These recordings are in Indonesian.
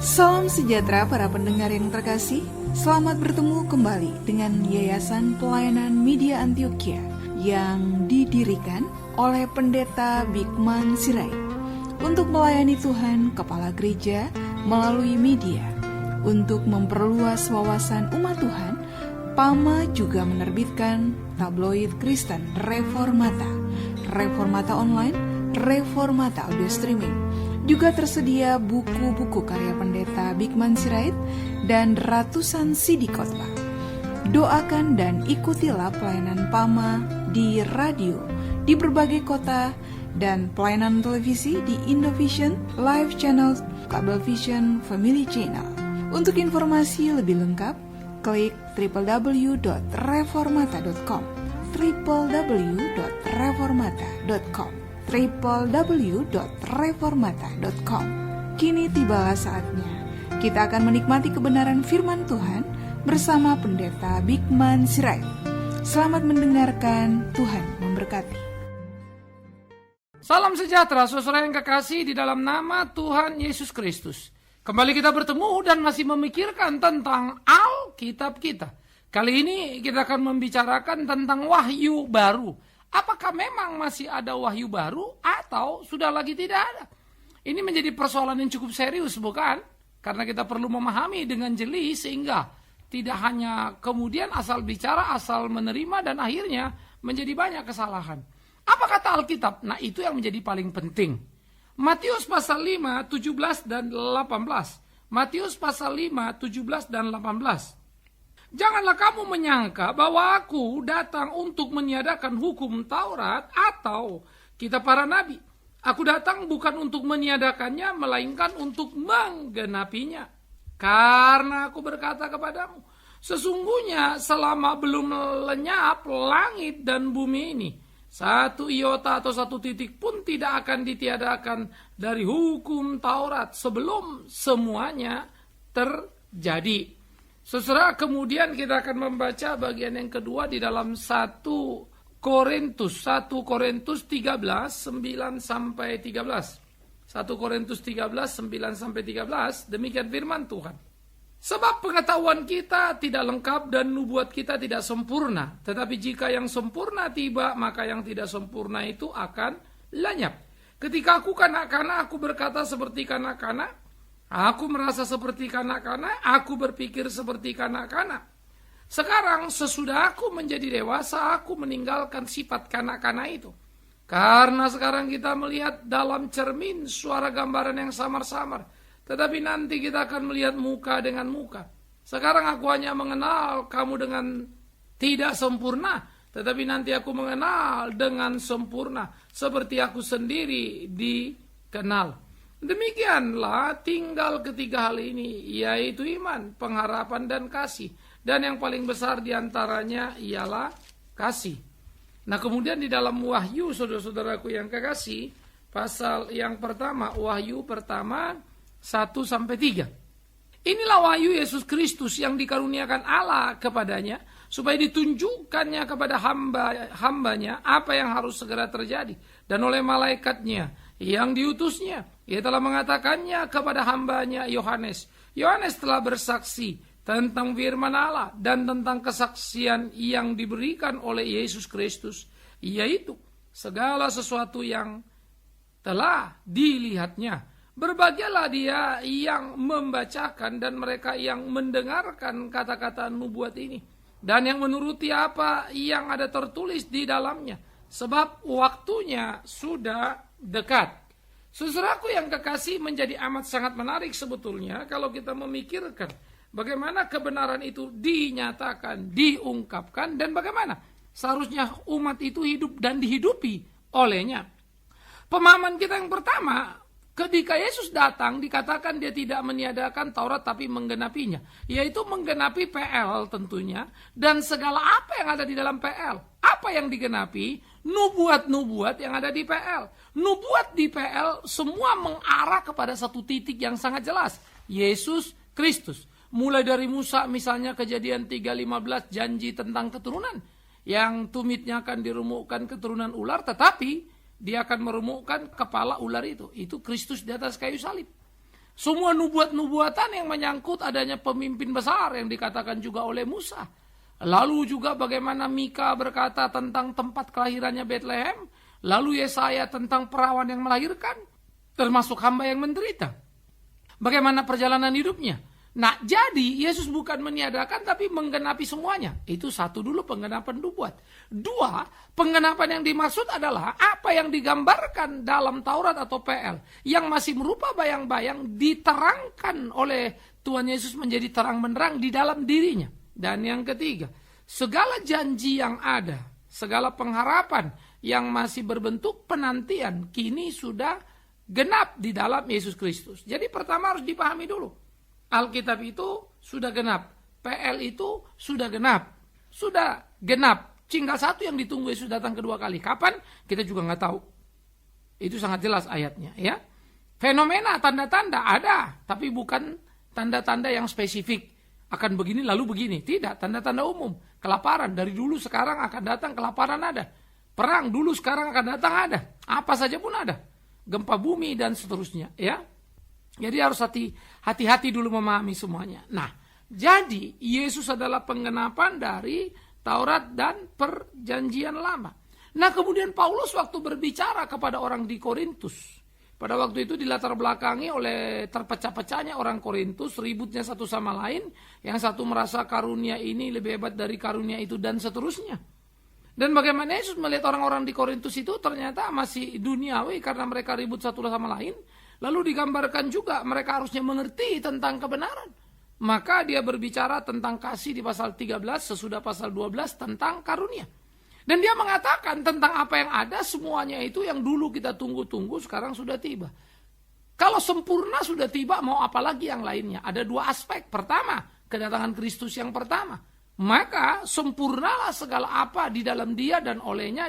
Salam sejahtera para pendengar yang terkasih. Selamat bertemu kembali dengan Yayasan Pelayanan Media Antioquia yang didirikan oleh Pendeta Bigman Sirait untuk melayani Tuhan Kepala Gereja melalui media. Untuk memperluas wawasan umat Tuhan, PAMA juga menerbitkan tabloid Kristen Reformata, Reformata Online, Reformata Audio Streaming. Juga tersedia buku-buku karya Pendeta Bigman Sirait dan ratusan CD khotbah. Doakan dan ikutilah pelayanan PAMA di radio di berbagai kota dan pelayanan televisi di Indovision, Live Channel, Cablevision, Family Channel. Untuk informasi lebih lengkap, klik www.reformata.com www.reformata.com www.reformata.com. Kini tibalah saatnya kita akan menikmati kebenaran firman Tuhan bersama Pendeta Bigman Sirait. Selamat mendengarkan, Tuhan memberkati. Salam sejahtera saudara yang kekasih di dalam nama Tuhan Yesus Kristus. Kembali kita bertemu dan masih memikirkan tentang Alkitab kita. Kali ini kita akan membicarakan tentang wahyu baru. Apakah memang masih ada wahyu baru atau sudah lagi tidak ada? Ini menjadi persoalan yang cukup serius, bukan? Karena kita perlu memahami dengan jeli sehingga tidak hanya kemudian asal bicara, asal menerima dan akhirnya menjadi banyak kesalahan. Apa kata Alkitab? Nah, itu yang menjadi paling penting. Matius pasal 5, 17 dan 18. Matius pasal 5, 17 dan 18. Janganlah kamu menyangka bahwa aku datang untuk meniadakan hukum Taurat atau kitab para nabi. Aku datang bukan untuk meniadakannya, melainkan untuk menggenapinya. Karena aku berkata kepadamu, sesungguhnya selama belum lenyap langit dan bumi ini, satu iota atau satu titik pun tidak akan ditiadakan dari hukum Taurat sebelum semuanya terjadi. Saudara, kemudian kita akan membaca bagian yang kedua di dalam 1 Korintus 13, 9 sampai 13. 1 Korintus 13, 9 sampai 13, demikian firman Tuhan. Sebab pengetahuan kita tidak lengkap dan nubuat kita tidak sempurna. Tetapi jika yang sempurna tiba, maka yang tidak sempurna itu akan lenyap. Ketika aku kanak-kanak, aku berkata seperti kanak-kanak. Aku merasa seperti kanak-kanak, aku berpikir seperti kanak-kanak. Sekarang sesudah aku menjadi dewasa, aku meninggalkan sifat kanak-kanak itu. Karena sekarang kita melihat dalam cermin suara gambaran yang samar-samar. Tetapi nanti kita akan melihat muka dengan muka. Sekarang aku hanya mengenal kamu dengan tidak sempurna. Tetapi nanti aku mengenal dengan sempurna. Seperti aku sendiri dikenal. Demikianlah tinggal ketiga hal ini, yaitu iman, pengharapan, dan kasih. Dan yang paling besar diantaranya ialah kasih. Nah, kemudian di dalam Wahyu, saudara-saudaraku yang kekasih, pasal yang pertama, Wahyu pertama 1-3. Inilah wahyu Yesus Kristus yang dikaruniakan Allah kepadanya, supaya ditunjukkannya kepada hambanya apa yang harus segera terjadi. Dan oleh malaikatnya yang diutusnya, ia telah mengatakannya kepada hambanya Yohanes. Yohanes telah bersaksi tentang firman Allah dan tentang kesaksian yang diberikan oleh Yesus Kristus, yaitu segala sesuatu yang telah dilihatnya. Berbahagialah dia yang membacakan dan mereka yang mendengarkan kata-kata nubuat ini, dan yang menuruti apa yang ada tertulis di dalamnya, sebab waktunya sudah dekat. Saudaraku yang kekasih, menjadi amat sangat menarik sebetulnya kalau kita memikirkan bagaimana kebenaran itu dinyatakan, diungkapkan, dan bagaimana seharusnya umat itu hidup dan dihidupi olehnya. Pemahaman kita yang pertama, ketika Yesus datang dikatakan dia tidak meniadakan Taurat tapi menggenapinya, yaitu menggenapi PL tentunya, dan segala apa yang ada di dalam PL. Apa yang digenapi? Nubuat-nubuat yang ada di PL. Nubuat di PL semua mengarah kepada satu titik yang sangat jelas, Yesus Kristus. Mulai dari Musa misalnya, Kejadian 3:15, janji tentang keturunan, yang tumitnya akan dirumukkan keturunan ular, tetapi dia akan merumukkan kepala ular itu. Itu Kristus di atas kayu salib. Semua nubuat-nubuatan yang menyangkut adanya pemimpin besar yang dikatakan juga oleh Musa. Lalu juga bagaimana Mika berkata tentang tempat kelahirannya Bethlehem. Lalu Yesaya tentang perawan yang melahirkan, termasuk hamba yang menderita. Bagaimana perjalanan hidupnya. Nah, jadi Yesus bukan meniadakan tapi menggenapi semuanya. Itu satu dulu penggenapan nubuat. Dua, penggenapan yang dimaksud adalah apa yang digambarkan dalam Taurat atau PL yang masih berupa bayang-bayang diterangkan oleh Tuhan Yesus menjadi terang benderang di dalam dirinya. Dan yang ketiga, segala janji yang ada, segala pengharapan yang masih berbentuk penantian kini sudah genap di dalam Yesus Kristus. Jadi pertama harus dipahami dulu. Alkitab itu sudah genap. PL itu sudah genap. Sudah genap. Tinggal satu yang ditunggu Yesus datang kedua kali. Kapan? Kita juga nggak tahu. Itu sangat jelas ayatnya. Ya. Fenomena, tanda-tanda ada. Tapi bukan tanda-tanda yang spesifik. Akan begini lalu begini. Tidak, tanda-tanda umum. Kelaparan. Dari dulu sekarang akan datang kelaparan ada. Perang dulu sekarang akan datang ada. Apa saja pun ada. Gempa bumi dan seterusnya. Ya. Jadi harus hati-hati dulu memahami semuanya. Nah, jadi Yesus adalah penggenapan dari Taurat dan Perjanjian Lama. Nah, kemudian Paulus waktu berbicara kepada orang di Korintus, pada waktu itu dilatar belakangi oleh terpecah-pecahnya orang Korintus, ributnya satu sama lain, yang satu merasa karunia ini lebih hebat dari karunia itu dan seterusnya. Dan bagaimana Yesus melihat orang-orang di Korintus itu ternyata masih duniawi karena mereka ribut satu sama lain. Lalu digambarkan juga mereka harusnya mengerti tentang kebenaran. Maka dia berbicara tentang kasih di pasal 13 sesudah pasal 12 tentang karunia. Dan dia mengatakan tentang apa yang ada semuanya itu yang dulu kita tunggu-tunggu sekarang sudah tiba. Kalau sempurna sudah tiba mau apa lagi yang lainnya? Ada dua aspek. Pertama, kedatangan Kristus yang pertama. Maka sempurnalah segala apa di dalam dia dan olehnya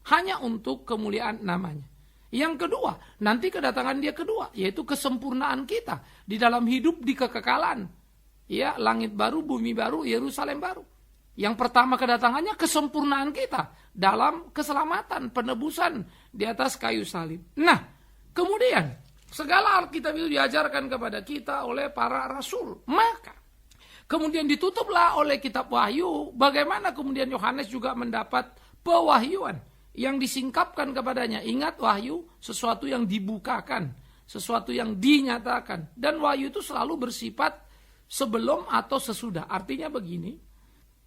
hanya untuk kemuliaan namanya. Yang kedua, nanti kedatangan dia kedua, yaitu kesempurnaan kita di dalam hidup di kekekalan. Ya, langit baru, bumi baru, Yerusalem baru. Yang pertama kedatangannya kesempurnaan kita dalam keselamatan, penebusan di atas kayu salib. Nah, kemudian segala Alkitab itu diajarkan kepada kita oleh para rasul. Maka kemudian ditutuplah oleh kitab Wahyu, bagaimana kemudian Yohanes juga mendapat pewahyuan yang disingkapkan kepadanya. Ingat, wahyu sesuatu yang dibukakan, sesuatu yang dinyatakan. Dan wahyu itu selalu bersifat sebelum atau sesudah. Artinya begini,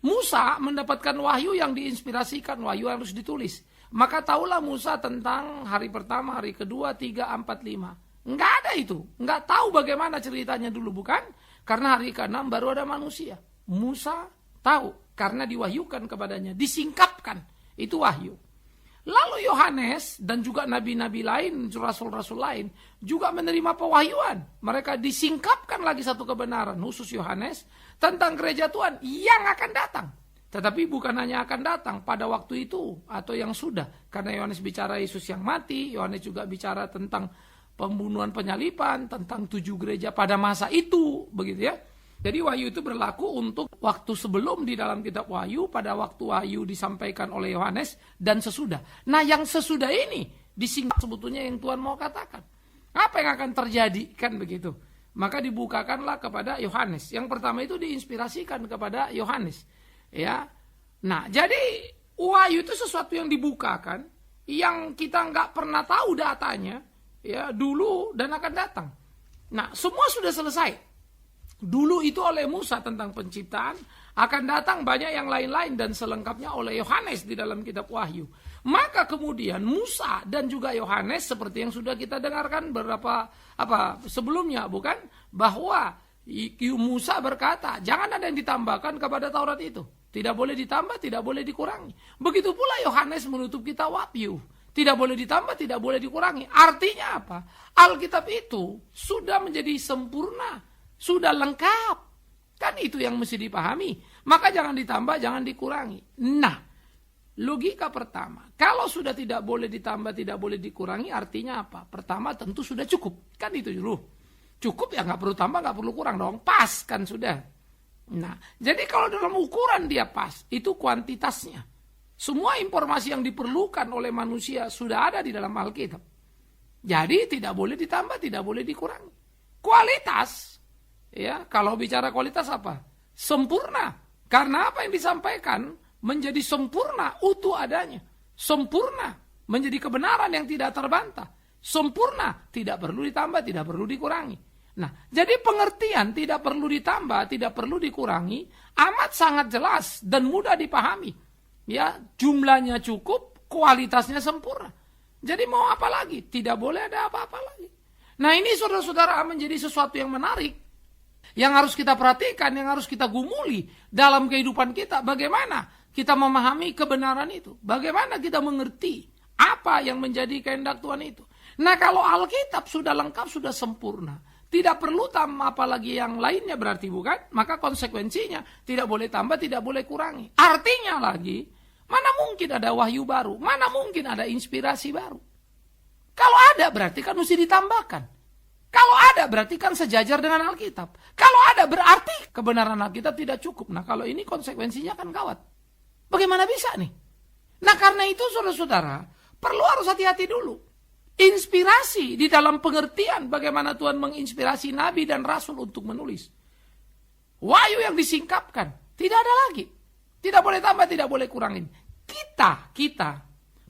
Musa mendapatkan wahyu yang diinspirasikan, wahyu harus ditulis. Maka tahulah Musa tentang hari pertama, hari kedua, 3, 4, 5. Enggak ada itu. Enggak tahu bagaimana ceritanya dulu, bukan? Karena hari ke-6 baru ada manusia. Musa tahu karena diwahyukan kepadanya, disingkapkan. Itu wahyu. Lalu Yohanes dan juga nabi-nabi lain, rasul-rasul lain juga menerima pewahyuan. Mereka disingkapkan lagi satu kebenaran, khusus Yohanes, tentang gereja Tuhan yang akan datang. Tetapi bukan hanya akan datang pada waktu itu atau yang sudah. Karena Yohanes bicara Yesus yang mati, Yohanes juga bicara tentang pembunuhan penyalipan, tentang 7 gereja pada masa itu, begitu ya. Jadi wahyu itu berlaku untuk waktu sebelum di dalam kitab wahyu, pada waktu wahyu disampaikan oleh Yohanes, dan sesudah. Nah, yang sesudah ini disingkat sebetulnya yang Tuhan mau katakan. Apa yang akan terjadi? Kan begitu. Maka dibukakanlah kepada Yohanes. Yang pertama itu diinspirasikan kepada Yohanes. Ya. Nah, jadi wahyu itu sesuatu yang dibukakan, yang kita nggak pernah tahu datanya, ya dulu dan akan datang. Nah, semua sudah selesai. Dulu itu oleh Musa tentang penciptaan, akan datang banyak yang lain-lain dan selengkapnya oleh Yohanes di dalam kitab Wahyu. Maka kemudian Musa dan juga Yohanes seperti yang sudah kita dengarkan sebelumnya, bukan? Bahwa Musa berkata, jangan ada yang ditambahkan kepada Taurat itu. Tidak boleh ditambah, tidak boleh dikurangi. Begitu pula Yohanes menutup kitab Wahyu. Tidak boleh ditambah, tidak boleh dikurangi. Artinya apa? Alkitab itu sudah menjadi sempurna. Sudah lengkap. Kan itu yang mesti dipahami. Maka jangan ditambah, jangan dikurangi. Nah, logika pertama. Kalau sudah tidak boleh ditambah, tidak boleh dikurangi, artinya apa? Pertama tentu sudah cukup. Kan itu dulu. Cukup ya nggak perlu tambah, nggak perlu kurang dong. Pas kan sudah. Nah, jadi kalau dalam ukuran dia pas, itu kuantitasnya. Semua informasi yang diperlukan oleh manusia sudah ada di dalam Alkitab. Jadi tidak boleh ditambah, tidak boleh dikurangi. Kualitas, ya, kalau bicara kualitas apa? Sempurna. Karena apa yang disampaikan menjadi sempurna, utuh adanya. Sempurna, menjadi kebenaran yang tidak terbantah. Sempurna, tidak perlu ditambah, tidak perlu dikurangi. Nah, jadi pengertian tidak perlu ditambah, tidak perlu dikurangi, amat sangat jelas dan mudah dipahami. Ya, jumlahnya cukup, kualitasnya sempurna. Jadi mau apa lagi? Tidak boleh ada apa-apa lagi. Nah, ini saudara-saudara menjadi sesuatu yang menarik, yang harus kita perhatikan, yang harus kita gumuli dalam kehidupan kita. Bagaimana kita memahami kebenaran itu? Bagaimana kita mengerti apa yang menjadi kehendak Tuhan itu? Nah, kalau Alkitab sudah lengkap, sudah sempurna, tidak perlu tambah apalagi yang lainnya berarti, bukan? Maka konsekuensinya tidak boleh tambah, tidak boleh kurangi. Artinya lagi, mana mungkin ada wahyu baru? Mana mungkin ada inspirasi baru? Kalau ada berarti kan mesti ditambahkan. Kalau ada berarti kan sejajar dengan Alkitab. Kalau ada berarti kebenaran Alkitab tidak cukup. Nah, kalau ini konsekuensinya kan gawat. Bagaimana bisa nih? Nah, karena itu saudara-saudara perlu harus hati-hati dulu. Inspirasi di dalam pengertian bagaimana Tuhan menginspirasi nabi dan rasul untuk menulis. Wahyu yang disingkapkan, tidak ada lagi. Tidak boleh tambah, tidak boleh kurangin. Kita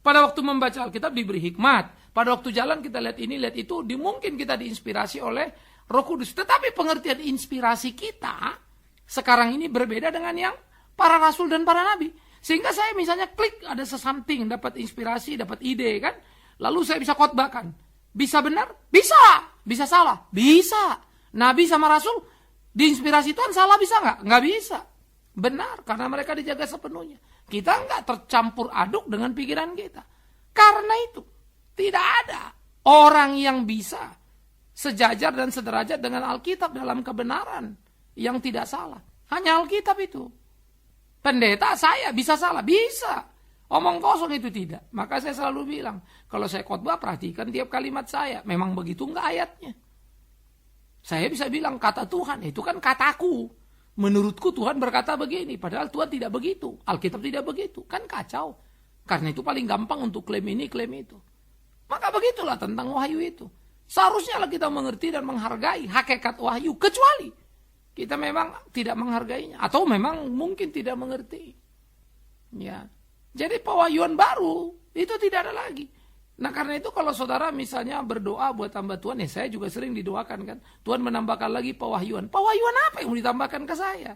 pada waktu membaca Alkitab diberi hikmat. Pada waktu jalan kita lihat ini, lihat itu, mungkin kita diinspirasi oleh Roh Kudus. Tetapi pengertian inspirasi kita sekarang ini berbeda dengan yang para rasul dan para nabi. Sehingga saya misalnya klik, ada sesuatu, dapat inspirasi, dapat ide kan. Lalu saya bisa khotbahkan. Bisa benar? Bisa. Bisa salah? Bisa. Nabi sama rasul diinspirasi Tuhan salah bisa nggak? Nggak bisa. Benar, karena mereka dijaga sepenuhnya. Kita nggak tercampur aduk dengan pikiran kita. Karena itu, tidak ada orang yang bisa sejajar dan sederajat dengan Alkitab dalam kebenaran yang tidak salah. Hanya Alkitab itu. Pendeta saya bisa salah? Bisa. Omong kosong itu tidak. Maka saya selalu bilang, kalau saya khotbah perhatikan tiap kalimat saya. Memang begitu enggak ayatnya? Saya bisa bilang kata Tuhan, itu kan kataku. Menurutku Tuhan berkata begini, padahal Tuhan tidak begitu. Alkitab tidak begitu. Kan kacau. Karena itu paling gampang untuk klaim ini, klaim itu. Maka begitulah tentang wahyu itu. Seharusnya lah kita mengerti dan menghargai hakikat wahyu. Kecuali kita memang tidak menghargainya. Atau memang mungkin tidak mengerti. Ya. Jadi pewahyuan baru itu tidak ada lagi. Nah, karena itu kalau saudara misalnya berdoa buat hamba Tuhan, ya saya juga sering didoakan kan. Tuhan menambahkan lagi pewahyuan. Pewahyuan apa yang mau ditambahkan ke saya?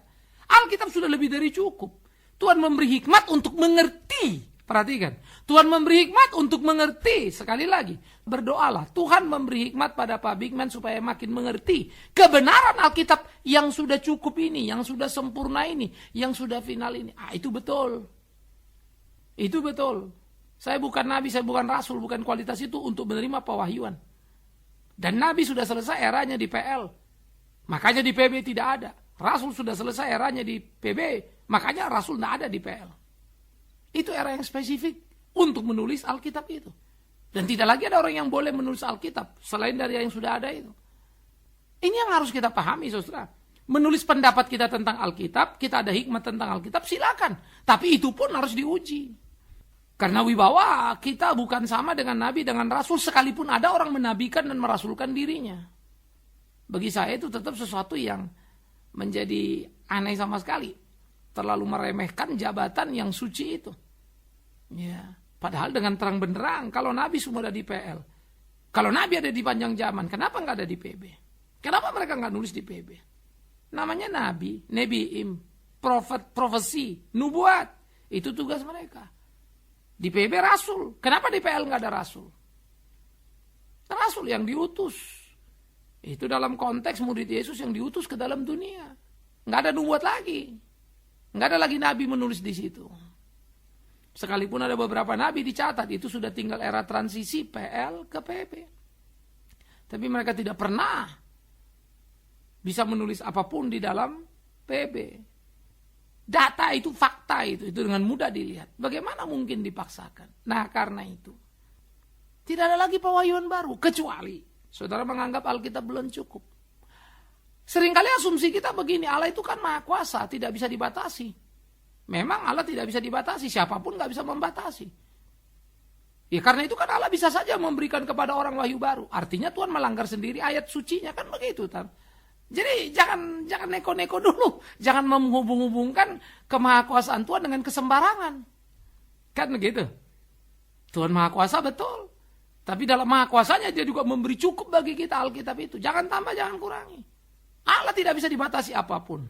Alkitab sudah lebih dari cukup. Tuhan memberi hikmat untuk mengerti. Perhatikan. Tuhan memberi hikmat untuk mengerti. Sekali lagi. Berdoalah. Tuhan memberi hikmat pada Pak Bigman supaya makin mengerti kebenaran Alkitab yang sudah cukup ini. Yang sudah sempurna ini. Yang sudah final ini. Itu betul. Itu betul. Saya bukan nabi, saya bukan rasul, bukan kualitas itu untuk menerima pewahyuan. Dan nabi sudah selesai eranya di PL. Makanya di PB tidak ada. Rasul sudah selesai eranya di PB. Makanya rasul tidak ada di PL. Itu era yang spesifik untuk menulis Alkitab itu. Dan tidak lagi ada orang yang boleh menulis Alkitab selain dari yang sudah ada itu. Ini yang harus kita pahami, saudara. Menulis pendapat kita tentang Alkitab, kita ada hikmat tentang Alkitab, silakan. Tapi itu pun harus diuji. Karena wibawa kita bukan sama dengan nabi, dengan rasul, sekalipun ada orang menabikan dan merasulkan dirinya. Bagi saya itu tetap sesuatu yang menjadi aneh sama sekali. Terlalu meremehkan jabatan yang suci itu. Ya, padahal dengan terang benderang, kalau nabi semua ada di PL. Kalau nabi ada di panjang zaman, kenapa nggak ada di PB? Kenapa mereka nggak nulis di PB? Namanya nabi, nebiim, profesi, nubuat. Itu tugas mereka. Di PB rasul. Kenapa di PL nggak ada rasul? Rasul yang diutus. Itu dalam konteks murid Yesus yang diutus ke dalam dunia. Nggak ada nubuat lagi. Nggak ada lagi nabi menulis di situ. Sekalipun ada beberapa nabi dicatat, itu sudah tinggal era transisi PL ke PB. Tapi mereka tidak pernah bisa menulis apapun di dalam PB. Data itu, fakta itu dengan mudah dilihat. Bagaimana mungkin dipaksakan? Nah, karena itu tidak ada lagi pewahyuan baru, kecuali saudara menganggap Alkitab belum cukup. Seringkali asumsi kita begini, Allah itu kan maha kuasa, tidak bisa dibatasi. Memang Allah tidak bisa dibatasi, siapapun nggak bisa membatasi. Ya karena itu kan Allah bisa saja memberikan kepada orang wahyu baru. Artinya Tuhan melanggar sendiri ayat sucinya, kan begitu. Jadi jangan neko-neko dulu. Jangan menghubung-hubungkan kemahakuasaan Tuhan dengan kesembarangan. Kan begitu. Tuhan Maha Kuasa betul. Tapi dalam Maha Kuasanya dia juga memberi cukup bagi kita Alkitab itu. Jangan tambah, jangan kurangi. Allah tidak bisa dibatasi apapun.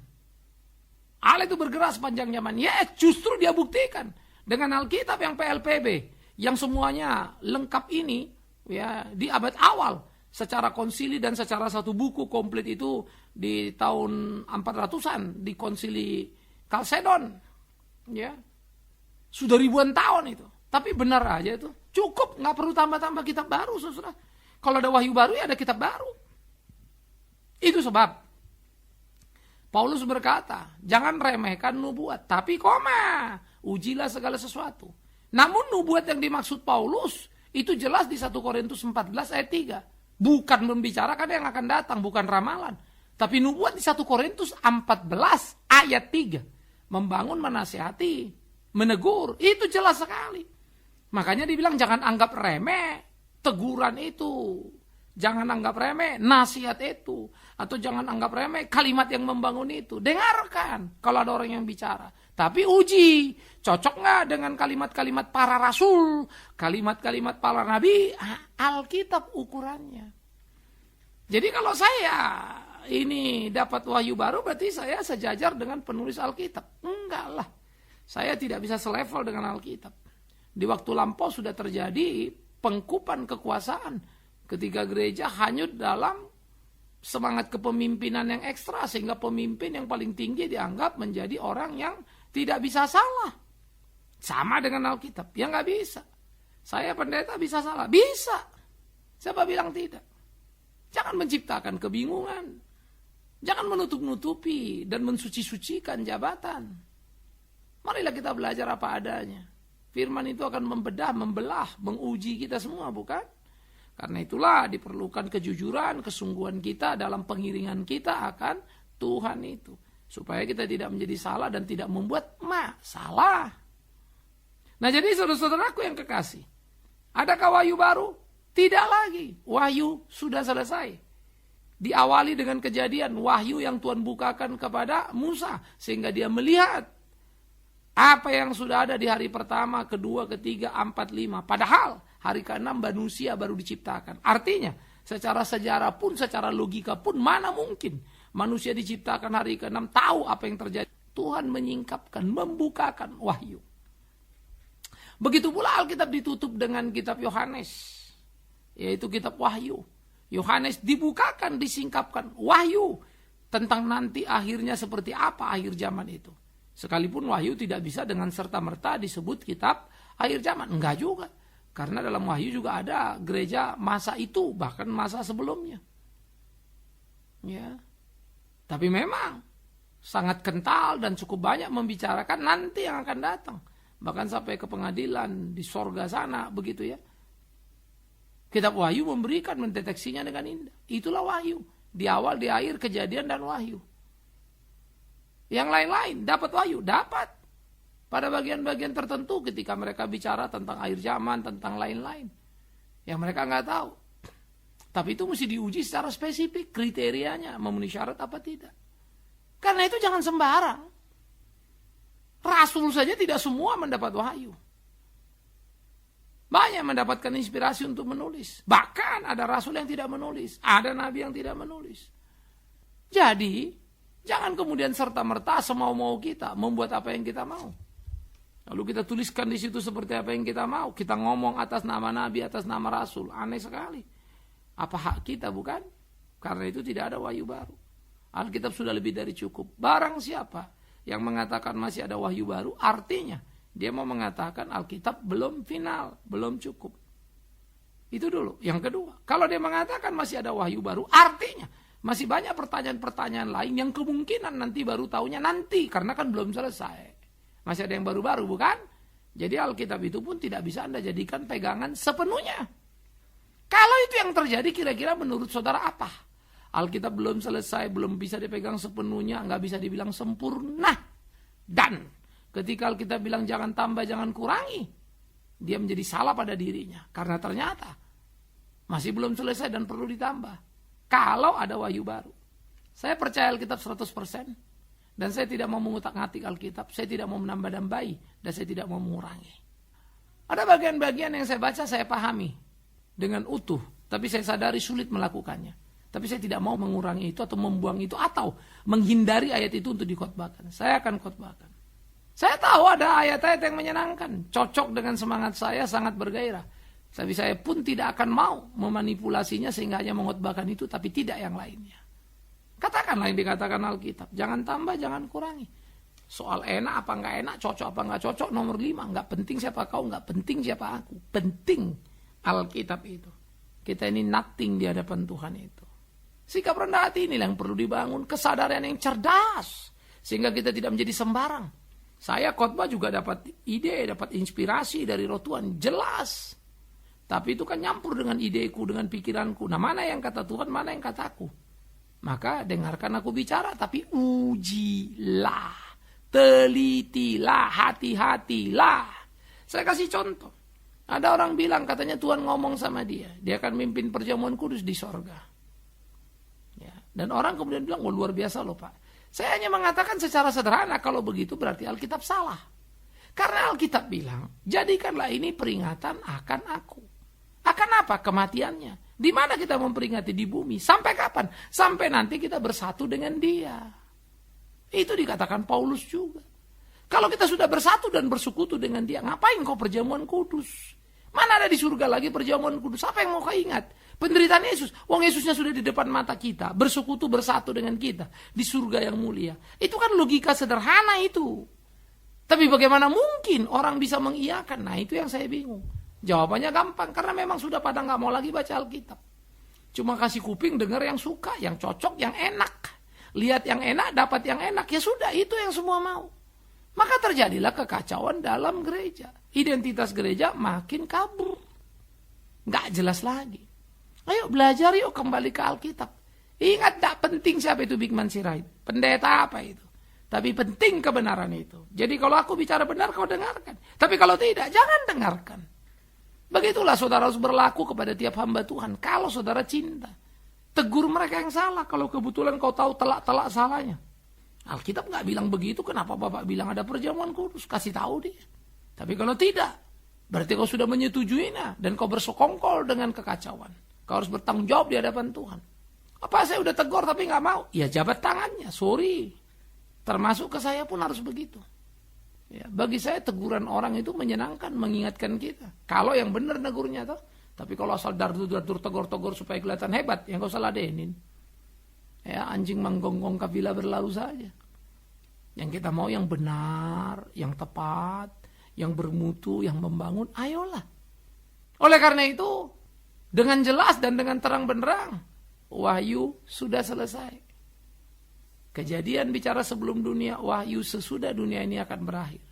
Allah itu bergerak sepanjang zaman. Ya justru dia buktikan. Dengan Alkitab yang PLPB. Yang semuanya lengkap ini ya di abad awal. Secara konsili dan secara satu buku komplit itu di tahun 400-an. Di konsili Kalsedon. Ya. Sudah ribuan tahun itu. Tapi benar aja itu. Cukup, nggak perlu tambah-tambah kitab baru, saudara. Kalau ada wahyu baru ya ada kitab baru. Itu sebab Paulus berkata, jangan remehkan nubuat, tapi ujilah segala sesuatu. Namun nubuat yang dimaksud Paulus itu jelas di 1 Korintus 14 ayat 3. Bukan membicarakan yang akan datang, bukan ramalan. Tapi nubuat di 1 Korintus 14 ayat 3. Membangun, menasihati, menegur, itu jelas sekali. Makanya dibilang jangan anggap remeh teguran itu. Jangan anggap remeh nasihat itu. Atau jangan anggap remeh kalimat yang membangun itu. Dengarkan kalau ada orang yang bicara. Tapi uji. Cocok nggak dengan kalimat-kalimat para rasul. Kalimat-kalimat para nabi. Alkitab ukurannya. Jadi kalau saya ini dapat wahyu baru berarti saya sejajar dengan penulis Alkitab. Enggak lah. Saya tidak bisa selevel dengan Alkitab. Di waktu lampau sudah terjadi pengkupan kekuasaan ketika gereja hanyut dalam semangat kepemimpinan yang ekstra sehingga pemimpin yang paling tinggi dianggap menjadi orang yang tidak bisa salah. Sama dengan Alkitab, ya nggak bisa. Saya pendeta bisa salah, bisa. Siapa bilang tidak? Jangan menciptakan kebingungan. Jangan menutup-nutupi dan mensuci-sucikan jabatan. Marilah kita belajar apa adanya. Firman itu akan membelah, menguji kita semua, bukan? Karena itulah diperlukan kejujuran, kesungguhan kita dalam pengiringan kita akan Tuhan itu. Supaya kita tidak menjadi salah dan tidak membuat masalah. Nah jadi saudara-saudaraku yang kekasih. Adakah wahyu baru? Tidak lagi. Wahyu sudah selesai. Diawali dengan kejadian wahyu yang Tuhan bukakan kepada Musa. Sehingga dia melihat apa yang sudah ada di hari pertama, kedua, ketiga, 4, 5. Padahal hari ke-6 manusia baru diciptakan. Artinya secara sejarah pun, secara logika pun mana mungkin manusia diciptakan hari ke-6 tahu apa yang terjadi. Tuhan menyingkapkan, membukakan wahyu. Begitu pula Alkitab ditutup dengan kitab Yohanes. Yaitu kitab wahyu. Yohanes dibukakan, disingkapkan wahyu. Tentang nanti akhirnya seperti apa akhir zaman itu. Sekalipun wahyu tidak bisa dengan serta-merta disebut kitab akhir zaman. Enggak juga. Karena dalam wahyu juga ada gereja masa itu, bahkan masa sebelumnya. Ya. Tapi memang sangat kental dan cukup banyak membicarakan nanti yang akan datang. Bahkan sampai ke pengadilan di sorga sana, begitu ya. Kitab wahyu memberikan, mendeteksinya dengan indah. Itulah wahyu. Di awal, di akhir, kejadian dan wahyu. Yang lain-lain dapat wahyu, dapat. Pada bagian-bagian tertentu ketika mereka bicara tentang akhir zaman, tentang lain-lain. Yang mereka nggak tahu. Tapi itu mesti diuji secara spesifik, kriterianya, memenuhi syarat apa tidak. Karena itu jangan sembarang. Rasul saja tidak semua mendapat wahyu. Banyak mendapatkan inspirasi untuk menulis. Bahkan ada rasul yang tidak menulis. Ada nabi yang tidak menulis. Jadi, jangan kemudian serta-merta semau-mau kita membuat apa yang kita mau. Lalu kita tuliskan di situ seperti apa yang kita mau. Kita ngomong atas nama nabi, atas nama rasul. Aneh sekali. Apa hak kita, bukan? Karena itu tidak ada wahyu baru. Alkitab sudah lebih dari cukup. Barang siapa yang mengatakan masih ada wahyu baru, artinya dia mau mengatakan Alkitab belum final, belum cukup. Itu dulu. Yang kedua, kalau dia mengatakan masih ada wahyu baru, artinya masih banyak pertanyaan-pertanyaan lain yang kemungkinan nanti baru tahunya nanti, karena kan belum selesai. Masih ada yang baru-baru, bukan? Jadi Alkitab itu pun tidak bisa Anda jadikan pegangan sepenuhnya. Kalau itu yang terjadi, kira-kira menurut saudara apa? Alkitab belum selesai, belum bisa dipegang sepenuhnya, nggak bisa dibilang sempurna. Dan ketika Alkitab bilang jangan tambah, jangan kurangi, Dia menjadi salah pada dirinya. Karena ternyata masih belum selesai dan perlu ditambah. Kalau ada wahyu baru. Saya percaya Alkitab 100%. Dan saya tidak mau mengutak-ngatik Alkitab. Saya tidak mau menambah-nambahi. Dan saya tidak mau mengurangi. Ada bagian-bagian yang saya baca, saya pahami dengan utuh. Tapi saya sadari sulit melakukannya. Tapi saya tidak mau mengurangi itu atau membuang itu. Atau menghindari ayat itu untuk dikhotbahkan. Saya akan khotbahkan. Saya tahu ada ayat-ayat yang menyenangkan. Cocok dengan semangat saya, sangat bergairah. Tapi saya pun tidak akan mau memanipulasinya sehingga hanya mengkhotbahkan itu. Tapi tidak yang lainnya. Katakanlah yang dikatakan Alkitab. Jangan tambah, jangan kurangi. Soal enak apa enggak enak, cocok apa enggak cocok, nomor 5. Enggak penting siapa kau, enggak penting siapa aku. Penting Alkitab itu. Kita ini nothing di hadapan Tuhan itu. Sikap rendah hati ini yang perlu dibangun. Kesadaran yang cerdas. Sehingga kita tidak menjadi sembarang. Saya khotbah juga dapat ide, dapat inspirasi dari Roh Tuhan. Jelas. Tapi itu kan nyampur dengan ideku, dengan pikiranku. Nah, mana yang kata Tuhan, mana yang kataku. Maka dengarkan aku bicara. Tapi ujilah. Telitilah. Hati-hatilah. Saya kasih contoh. Ada orang bilang katanya Tuhan ngomong sama dia. Dia akan mimpin perjamuan kudus di sorga. Dan orang kemudian bilang, luar biasa loh Pak. Saya hanya mengatakan secara sederhana, kalau begitu berarti Alkitab salah. Karena Alkitab bilang, jadikanlah ini peringatan akan aku. Akan apa? Kematiannya. Di mana kita memperingati? Di bumi. Sampai kapan? Sampai nanti kita bersatu dengan dia. Itu dikatakan Paulus juga. Kalau kita sudah bersatu dan bersekutu dengan dia, ngapain kau perjamuan kudus? Mana ada di surga lagi perjamuan kudus? Apa yang mau kau ingat? Penderitaan Yesus. Wong Yesusnya sudah di depan mata kita. Bersekutu bersatu dengan kita. Di surga yang mulia. Itu kan logika sederhana itu. Tapi bagaimana mungkin orang bisa mengiyakan? Nah itu yang saya bingung. Jawabannya gampang. Karena memang sudah pada gak mau lagi baca Alkitab. Cuma kasih kuping dengar yang suka. Yang cocok, yang enak. Lihat yang enak, dapat yang enak. Ya sudah, itu yang semua mau. Maka terjadilah kekacauan dalam gereja. Identitas gereja makin kabur. Gak jelas lagi. Ayo belajar yuk kembali ke Alkitab. Ingat tak penting siapa itu Bikman Sirait. Pendeta apa itu. Tapi penting kebenaran itu. Jadi kalau aku bicara benar kau dengarkan. Tapi kalau tidak jangan dengarkan. Begitulah saudara harus berlaku kepada tiap hamba Tuhan. Kalau saudara cinta. Tegur mereka yang salah. Kalau kebetulan kau tahu telak-telak salahnya. Alkitab gak bilang begitu. Kenapa Bapak bilang ada perjamuan kudus? Kasih tahu dia. Tapi kalau tidak. Berarti kau sudah menyetujuinya. Dan kau bersekongkol dengan kekacauan. Kau harus bertanggung jawab di hadapan Tuhan. Apa saya udah tegur tapi gak mau? Ya jabat tangannya, sorry. Termasuk ke saya pun harus begitu. Ya, bagi saya teguran orang itu menyenangkan, mengingatkan kita. Kalau yang benar negurnya toh. Tapi kalau asal dardur tegur supaya kelihatan hebat, yang kau salah ladenin. Ya, anjing menggonggong kabila berlalu saja. Yang kita mau yang benar, yang tepat, yang bermutu, yang membangun, ayolah. Oleh karena itu, dengan jelas dan dengan terang benderang, wahyu sudah selesai. Kejadian bicara sebelum dunia, wahyu sesudah dunia ini akan berakhir.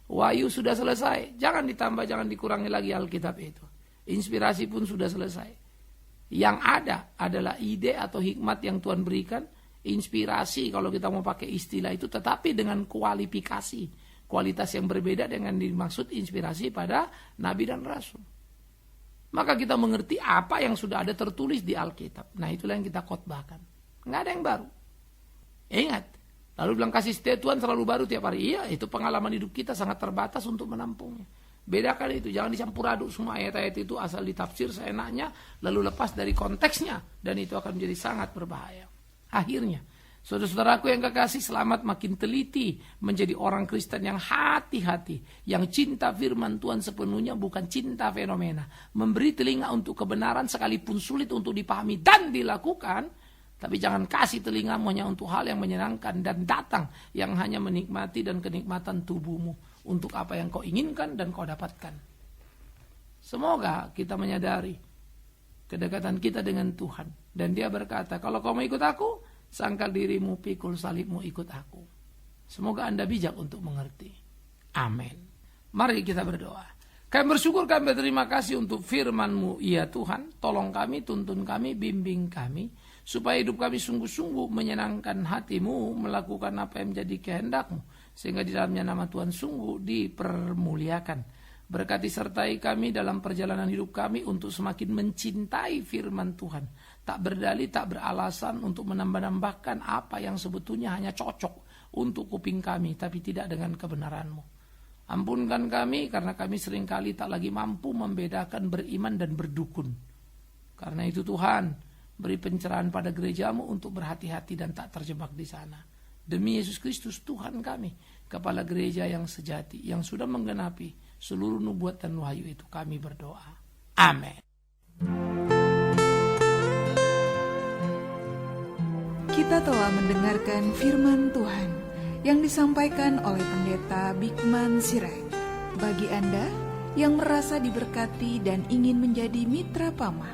Wahyu sudah selesai, jangan ditambah, jangan dikurangi lagi Alkitab itu. Inspirasi pun sudah selesai. Yang ada adalah ide atau hikmat yang Tuhan berikan, inspirasi kalau kita mau pakai istilah itu, tetapi dengan kualifikasi, kualitas yang berbeda dengan dimaksud inspirasi pada Nabi dan Rasul. Maka kita mengerti apa yang sudah ada tertulis di Alkitab. Nah itulah yang kita khotbahkan. Nggak ada yang baru. Ingat. Lalu bilang kasih setia Tuhan selalu baru tiap hari. Iya itu pengalaman hidup kita sangat terbatas untuk menampungnya. Bedakan itu. Jangan dicampur aduk semua ayat-ayat itu asal ditafsir seenaknya. Lalu lepas dari konteksnya. Dan itu akan menjadi sangat berbahaya. Akhirnya. Saudara-saudaraku yang kekasih, selamat makin teliti menjadi orang Kristen yang hati-hati, yang cinta firman Tuhan sepenuhnya, bukan cinta fenomena. Memberi telinga untuk kebenaran sekalipun sulit untuk dipahami dan dilakukan, tapi jangan kasih telingamu hanya untuk hal yang menyenangkan dan datang yang hanya menikmati dan kenikmatan tubuhmu untuk apa yang kau inginkan dan kau dapatkan. Semoga kita menyadari kedekatan kita dengan Tuhan. Dan dia berkata, kalau kau mau ikut aku, sangkal dirimu, pikul salibmu, ikut aku. Semoga Anda bijak untuk mengerti. Amin. Mari kita berdoa. Kami bersyukur, kami berterima kasih untuk firman-Mu, ya Tuhan. Tolong kami, tuntun kami, bimbing kami. Supaya hidup kami sungguh-sungguh menyenangkan hati-Mu, melakukan apa yang menjadi kehendak-Mu. Sehingga di dalamnya nama Tuhan sungguh dipermuliakan. Berkati sertai kami dalam perjalanan hidup kami untuk semakin mencintai firman Tuhan. Tak berdalih, tak beralasan untuk menambah-nambahkan apa yang sebetulnya hanya cocok untuk kuping kami, tapi tidak dengan kebenaran-Mu. Ampunkan kami karena kami seringkali tak lagi mampu membedakan beriman dan berdukun. Karena itu Tuhan, beri pencerahan pada gereja-Mu untuk berhati-hati dan tak terjebak di sana. Demi Yesus Kristus Tuhan kami, kepala gereja yang sejati, yang sudah menggenapi seluruh nubuat dan wahyu itu, kami berdoa. Amin. Kita telah mendengarkan firman Tuhan yang disampaikan oleh Pendeta Bikman Sirait. Bagi Anda yang merasa diberkati dan ingin menjadi mitra Pama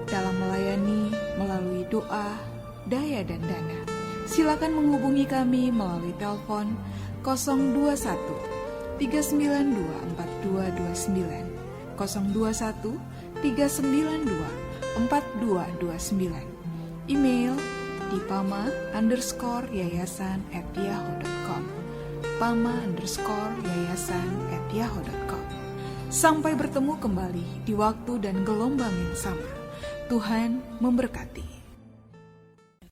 dalam melayani melalui doa, daya dan dana, silakan menghubungi kami melalui telepon 021 392 4229, 021 392 4229. Email di pama_yayasan@yahoo.com, pama_yayasan@yahoo.com. Sampai bertemu kembali di waktu dan gelombang yang sama. Tuhan memberkati.